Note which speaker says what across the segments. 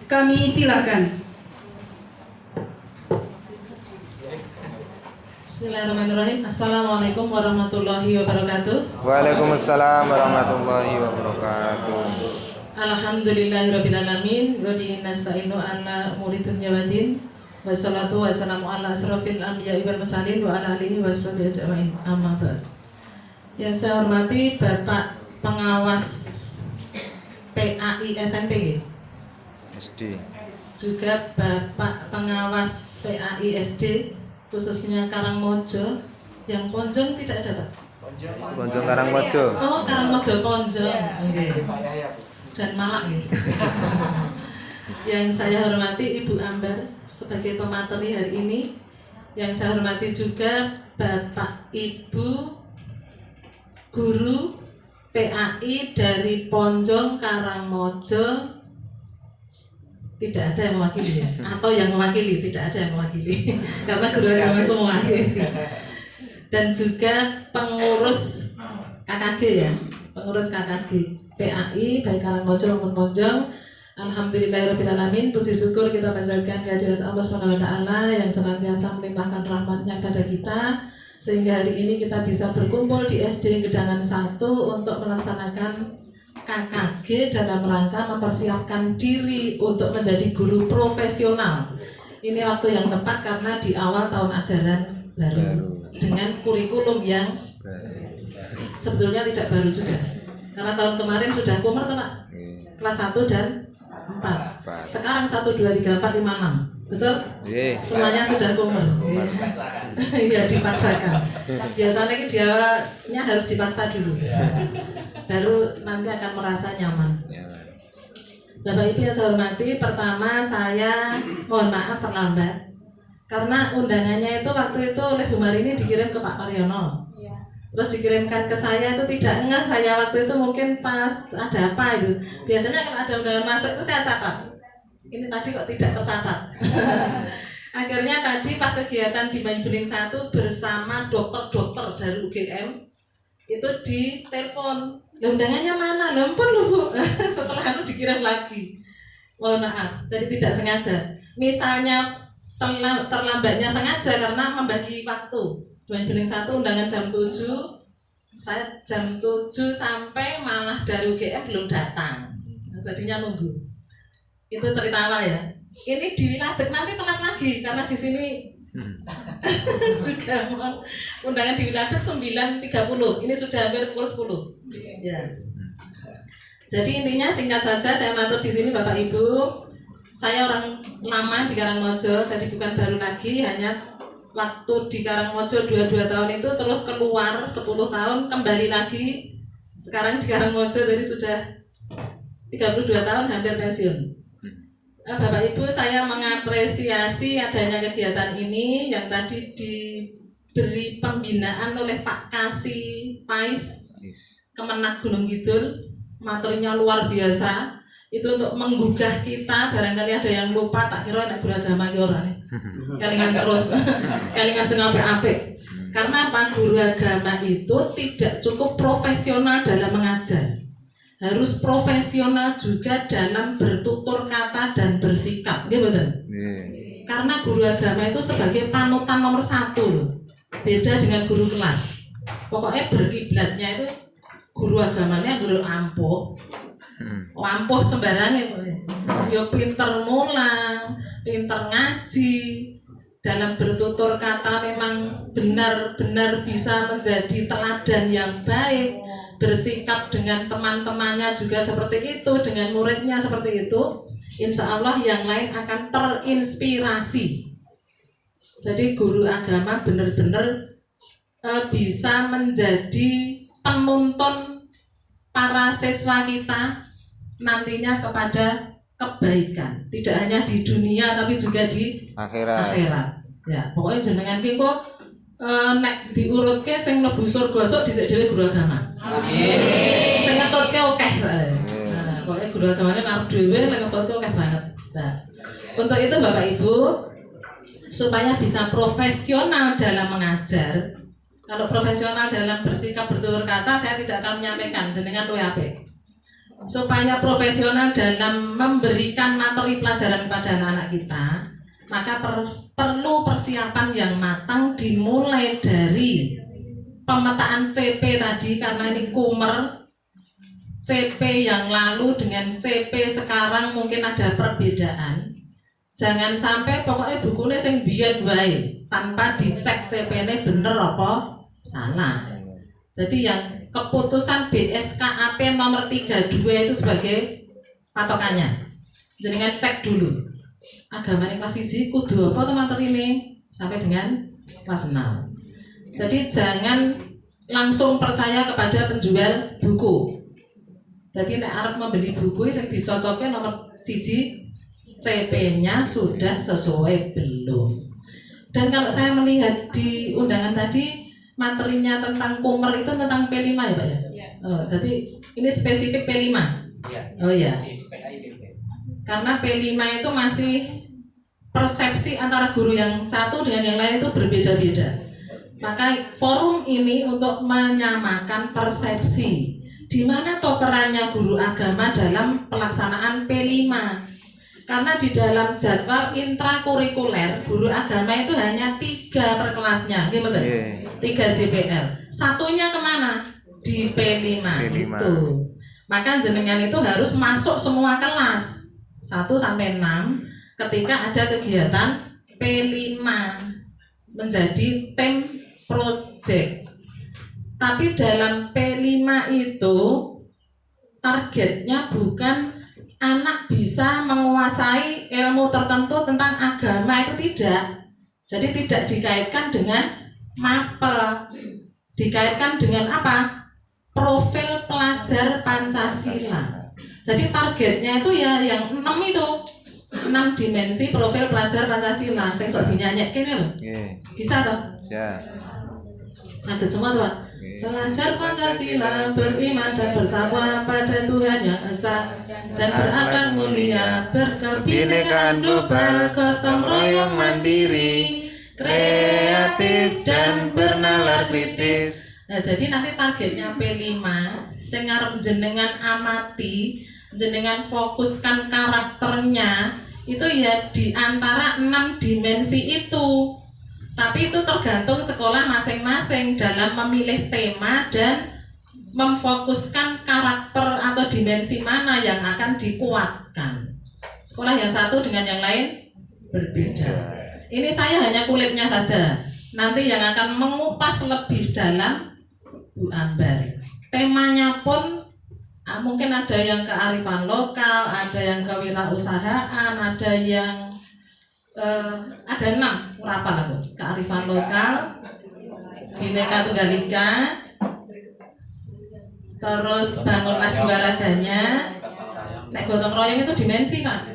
Speaker 1: Kami silakan.
Speaker 2: Bismillahirrahmanirrahim. Assalamualaikum warahmatullahi wabarakatuh.
Speaker 3: Waalaikumsalam warahmatullahi wabarakatuh.
Speaker 2: Alhamdulillahirabbil alamin wa bihi nasta'inu ala umuri dunya waddin. Wassalatu wassalamu ala asrofil anbiya'i wal mursalin wa ala alihi washabihi ajmain. Amma ba'd. Yang saya hormati Bapak Pengawas PAI SMP,
Speaker 3: SD.
Speaker 2: juga Bapak Pengawas PAI SD, khususnya Karangmojo. Yang Ponjong tidak ada, Pak?
Speaker 3: Ponjong Karangmojo.
Speaker 2: Oh, Karangmojo Ponjong. Oke. Jan Malak ya. Yang saya hormati Ibu Ambar sebagai pemateri hari ini. Yang saya hormati juga Bapak Ibu Guru PAI dari Ponjong Karangmojo. Tidak ada yang mewakili ya? Atau yang mewakili, tidak ada yang mewakili. Karena guru agama semua. Dan juga pengurus KKG ya, pengurus KKG PAI baik Karangmojo maupun Ponjong. Alhamdulillahirabbil alamin, puji syukur kita panjatkan kehadirat Allah Subhanahu wa taala yang senantiasa melimpahkan rahmatnya pada kita, sehingga hari ini kita bisa berkumpul di SD Gedangan 1 untuk melaksanakan KKG dalam rangka mempersiapkan diri untuk menjadi guru profesional. Ini waktu yang tepat karena di awal tahun ajaran baru dengan kurikulum yang sebetulnya tidak baru juga. Karena tahun kemarin sudah kumer tuh, Pak. Kelas 1 dan 4. Sekarang 1 2 3 4 5 6. Betul? Semuanya sudah kumer. Iya, dipaksakan. Biasanya di awalnya harus dipaksa dulu. Baru nanti akan merasa nyaman. Bapak Ibu yang saya hormati, pertama saya mohon maaf terlambat karena undangannya itu waktu itu oleh Bu Marini dikirim ke Pak Paryono. Terus dikirimkan ke saya itu tidak ngeh saya waktu itu, mungkin pas ada apa itu. Biasanya kalau ada undangan masuk itu saya catat. Ini tadi kok tidak tercatat. Akhirnya tadi pas kegiatan di Banyubening 1 bersama dokter-dokter dari UGM itu ditelepon, undangannya mana? Lempun loh Bu. Setelah itu dikirim lagi. Mohon maaf, jadi tidak sengaja. Misalnya terlambatnya sengaja karena membagi waktu. Banyubening 1 undangan jam 7, saya jam 7 sampai malah dari UGM belum datang. Jadinya nunggu. Itu cerita awal ya. Ini di Wiladeg nanti telat lagi karena di sini juga mau undangan di Wiladeg 9.30. Ini sudah hampir pukul 10. Ya. Jadi intinya singkat saja saya matur di sini Bapak Ibu. Saya orang lama di Karangmojo, jadi bukan baru lagi, hanya waktu di Karangmojo 22 tahun itu terus keluar 10 tahun kembali lagi. Sekarang di Karangmojo jadi sudah 32 tahun hampir pensiun. Bapak Ibu, saya mengapresiasi adanya kegiatan ini yang tadi diberi pembinaan oleh Pak Kasih Pais Kemenak Gunung Kidul. Materinya luar biasa. Itu untuk menggugah kita, barangkali ada yang lupa, tak kira anak beragama ki ora nih. Kelingan terus. Kelingan sing apik-apik. Karena apa? Guru agama itu tidak cukup profesional dalam mengajar. Harus profesional juga dalam bertutur kata dan bersikap, gitu betul? Karena guru agama itu sebagai panutan nomor 1 loh. Beda dengan guru kelas. Pokoknya berkiblatnya itu guru agamanya guru ampuh. Lampuh sembarangan. Ya pinter mulang, pinter ngaji, dalam bertutur kata memang benar-benar bisa menjadi teladan yang baik. Bersikap dengan teman-temannya juga seperti itu, dengan muridnya seperti itu, insya Allah yang lain akan terinspirasi. Jadi guru agama benar-benar bisa menjadi penuntun para siswa kita nantinya kepada kebaikan, tidak hanya di dunia tapi juga di akhirat. Ya, pokoknya jenengan ki kok nek diurutke sing mlebu surga sok dhisik dhewe guru agama. Amin. Sing ngetutke akeh. Nah, pokoknya guru agamane arep dhewe nek ngetutke akeh banget. Nah, untuk itu Bapak Ibu supaya bisa profesional dalam mengajar. Kalau profesional dalam bersikap bertutur kata saya tidak akan menyampaikan jenengan luwih apik. supaya profesional dalam memberikan materi pelajaran kepada anak-anak kita, maka perlu persiapan yang matang dimulai dari pemetaan CP tadi, karena ini kumer. CP yang lalu dengan CP sekarang mungkin ada perbedaan. Jangan sampai pokoknya bukunya sing biyen wae tanpa dicek CP-nya bener apa salah. Jadi yang keputusan BSKAP nomor 32 itu sebagai patokannya. Jangan cek dulu. Agama kelas 1 kudu apa teman-teman ini sampai dengan kelas 6. Jadi jangan langsung percaya kepada penjual buku. Jadi nek arep membeli buku yang dicocoknya nomor 1 CP-nya sudah sesuai belum. Dan kalau saya melihat di undangan tadi materinya tentang kumer itu tentang P5 ya Pak ya? Jadi ini spesifik P5. Oh ya. Karena P5 itu masih persepsi antara guru yang satu dengan yang lain itu berbeda-beda. Maka forum ini untuk menyamakan persepsi. Di mana toh perannya guru agama dalam pelaksanaan P5? Karena di dalam jadwal intrakurikuler guru agama itu hanya 3 per kelasnya, gitu betul? 3 JPL. Satunya kemana? Di P5 itu. Maka jenengan itu harus masuk semua kelas 1 sampai 6 ketika ada kegiatan P5 menjadi tim project. Tapi dalam P5 itu targetnya bukan anak bisa menguasai ilmu tertentu tentang agama, itu tidak. Jadi tidak dikaitkan dengan mapel. Dikaitkan dengan apa? Profil pelajar Pancasila. Jadi targetnya itu ya yang 6 itu. 6 dimensi profil pelajar Pancasila. Sing sok dinyanyikke lho. Bisa toh?
Speaker 3: Ya.
Speaker 2: Saged semua tuh, Pak. Belajar Pancasila, beriman dan bertakwa pada Tuhan yang Esa dan berakhlak mulia, berkebinekaan global, gotong royong mandiri, kreatif dan bernalar kritis. Nah, jadi nanti targetnya P5, sing ngarep jenengan amati, jenengan fokuskan karakternya itu ya di antara 6 dimensi itu. Tapi itu tergantung sekolah masing-masing dalam memilih tema dan memfokuskan karakter atau dimensi mana yang akan dikuatkan. Sekolah yang satu dengan yang lain berbeda. Ini saya hanya kulitnya saja. Nanti yang akan mengupas lebih dalam Bu Ambar. Temanya pun mungkin ada yang kearifan lokal, ada yang kewirausahaan, ada yang ada 6 rapal aku. Kearifan lokal, Bhinneka Tunggal Ika, terus bangunlah jiwa raganya. Nek gotong royong itu dimensi Pak,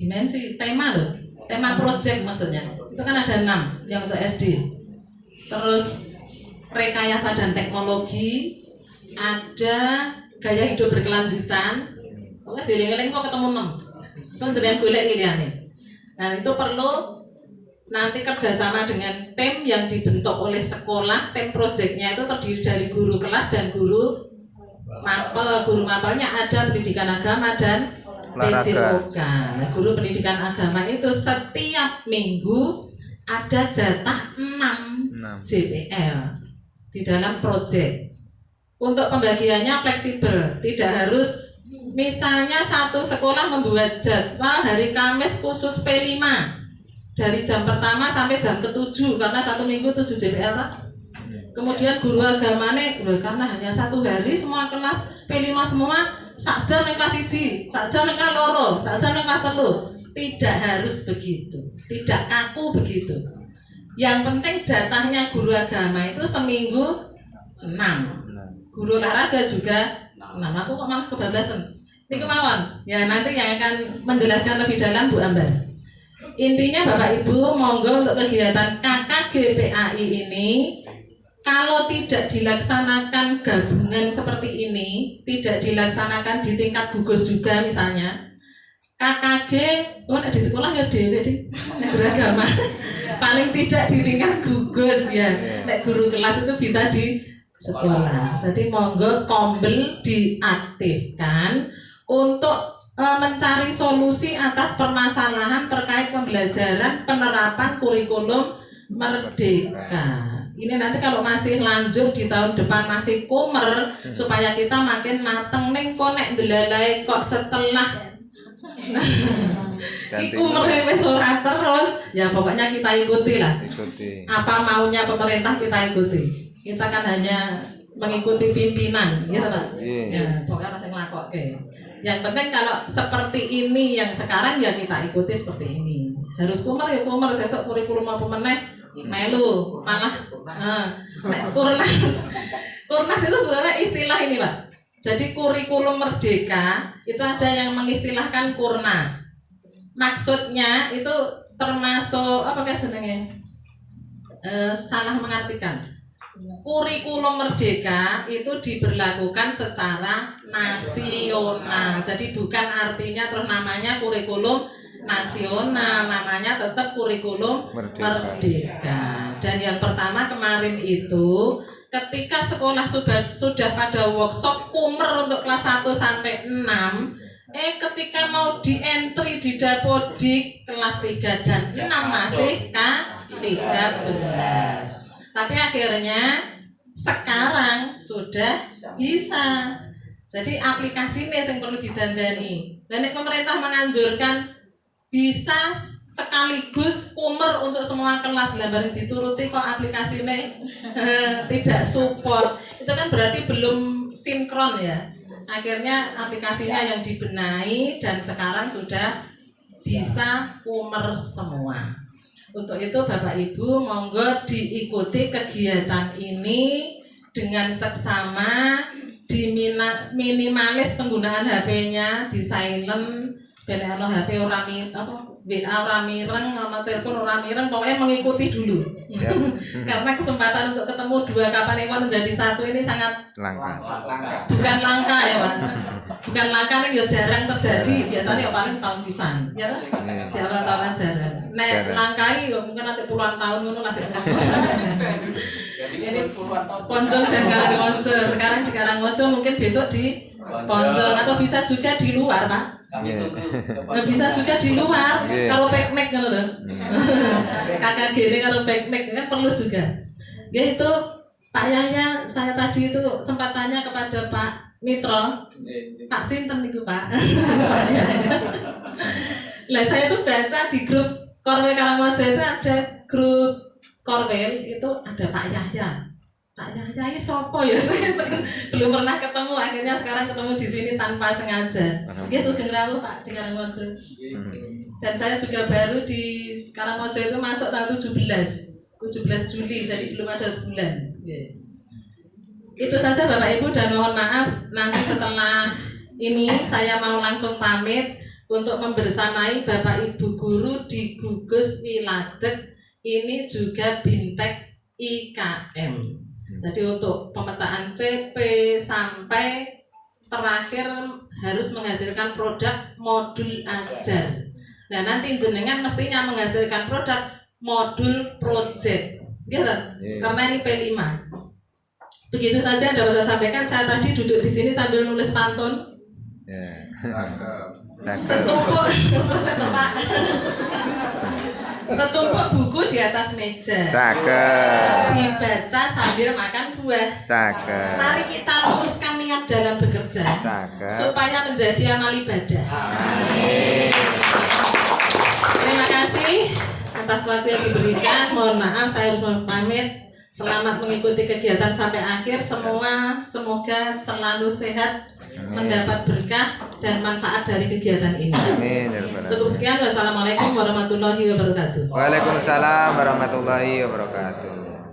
Speaker 2: dimensi tema loh, tema project maksudnya. Itu kan ada 6 yang untuk SD. Terus rekayasa dan teknologi, ada gaya hidup berkelanjutan. Pokoknya dieling-eling kok ketemu 6. Kan jenengan golek liyane. Nah itu perlu nanti kerjasama dengan tim yang dibentuk oleh sekolah. Tim proyeknya itu terdiri dari guru kelas dan guru mapel. Guru mapelnya ada pendidikan agama dan PJOK. Nah, guru pendidikan agama itu setiap minggu ada jatah 6 JPL di dalam proyek. Untuk pembagiannya fleksibel, tidak harus. Misalnya satu sekolah membuat jadwal hari Kamis khusus P5 dari jam pertama sampai jam ke-7 karena satu minggu 7 JPL Pak. Kemudian guru agamanya karena hanya satu hari semua kelas P5 semua sak jam ning kelas 1, sak jam ning kelas 2, sak jam ning kelas 3. Tidak harus begitu, tidak kaku begitu. Yang penting jatahnya guru agama itu seminggu 6. Guru olahraga juga 6. Aku kok malah kebablasan. Ini kemauan, ya nanti yang akan menjelaskan lebih dalam Bu Ambar. Intinya Bapak Ibu monggo untuk kegiatan KKGPAI ini, kalau tidak dilaksanakan gabungan seperti ini, tidak dilaksanakan di tingkat gugus juga misalnya, KKG, di sekolah ya dewe di beragama, paling tidak di tingkat gugus ya, nek guru kelas itu bisa di sekolah. Jadi monggo Kombel diaktifkan untuk mencari solusi atas permasalahan terkait pembelajaran penerapan kurikulum Merdeka. Ini nanti kalau masih lanjut di tahun depan masih kumer, supaya kita makin mateng ning kok nek ndelalai kok setelah kumer wis ora terus, ya pokoknya kita ikuti lah. Apa maunya pemerintah kita ikuti. Kita kan hanya mengikuti pimpinan, gitu Pak. Ya, pokoknya masih ngelakoke. Yang penting kalau seperti ini yang sekarang ya kita ikuti seperti ini. Harus kumer ya kumer, sesuk kurikulum apa meneh melu malah kurnas itu sebenarnya istilah ini Pak. Jadi kurikulum Merdeka itu ada yang mengistilahkan kurnas. Maksudnya itu termasuk apa kan jenenge? Salah mengartikan. Kurikulum Merdeka itu diberlakukan secara nasional. Jadi bukan artinya terus namanya kurikulum nasional, namanya tetap kurikulum Merdeka. Dan yang pertama kemarin itu ketika sekolah sudah pada workshop kumer untuk kelas 1 sampai 6, ketika mau di entry di Dapodik kelas 3 dan 6 masih K13. Tapi akhirnya sekarang sudah bisa. Jadi aplikasi ini yang perlu didandani. Dan pemerintah menganjurkan bisa sekaligus kumer untuk semua kelas. Lah bareng dituruti kok aplikasi ini tidak support. Itu kan berarti belum sinkron ya. Akhirnya aplikasinya yang dibenahi dan sekarang sudah bisa kumer semua. Untuk itu Bapak Ibu monggo diikuti kegiatan ini dengan seksama, minimalis penggunaan HP-nya, di silent, ben ana HP ora WA ora mireng, nama telepon ora mireng, pokoknya mengikuti dulu. Karena kesempatan untuk ketemu dua kapanewon menjadi satu ini sangat
Speaker 3: langka.
Speaker 2: Bukan langka ya Pak. Bukan langka ini ya jarang terjadi. Biasanya ya paling setahun pisan, ya kan? Di awal tahun jarang. Nek langkai ya mungkin nanti puluhan tahun ngono lah. Ini Poncong dan Karangmojo. Sekarang di Karangmojo, mungkin besok di Poncong atau bisa juga di luar Pak. Bisa juga di luar kalau piknik kan loh. Kakak gini kalau piknik kan perlu juga. Ya itu Pak Yahya, saya tadi itu sempat tanya kepada Pak Mitro, Pak Sinten itu Pak. Lah saya tuh baca di grup Korwil Karangmojo itu ada grup Korwil itu ada Pak Yahya. Pak Yahya ini sopo ya, saya belum pernah ketemu, akhirnya sekarang ketemu di sini tanpa sengaja. Dia Sugeng Rawuh Pak di Karangmojo. Dan saya juga baru di Karangmojo itu masuk tanggal 17 Juli, jadi belum ada sebulan. Itu saja Bapak Ibu dan mohon maaf nanti setelah ini saya mau langsung pamit untuk membersamai Bapak Ibu guru di Gugus Wiladeg, ini juga Bintek IKM. Jadi untuk pemetaan CP sampai terakhir harus menghasilkan produk modul ajar. Nah nanti jenengan mestinya menghasilkan produk modul project, gitu? Karena ini P5. Begitu saja yang dapat saya sampaikan. Saya tadi duduk di sini sambil nulis pantun. Setumpuk buku di atas meja.
Speaker 3: Cakep.
Speaker 2: Dibaca sambil makan buah.
Speaker 3: Cakep.
Speaker 2: Mari kita luruskan niat dalam bekerja.
Speaker 3: Cakep.
Speaker 2: Supaya menjadi amal ibadah. Amin. Terima kasih atas waktu yang diberikan. Mohon maaf saya harus pamit. Selamat mengikuti kegiatan sampai akhir. Semua semoga selalu sehat, mendapat berkah dan manfaat dari kegiatan ini.
Speaker 3: Amin.
Speaker 2: Cukup sekian. Wassalamualaikum warahmatullahi wabarakatuh.
Speaker 3: Waalaikumsalam warahmatullahi wabarakatuh.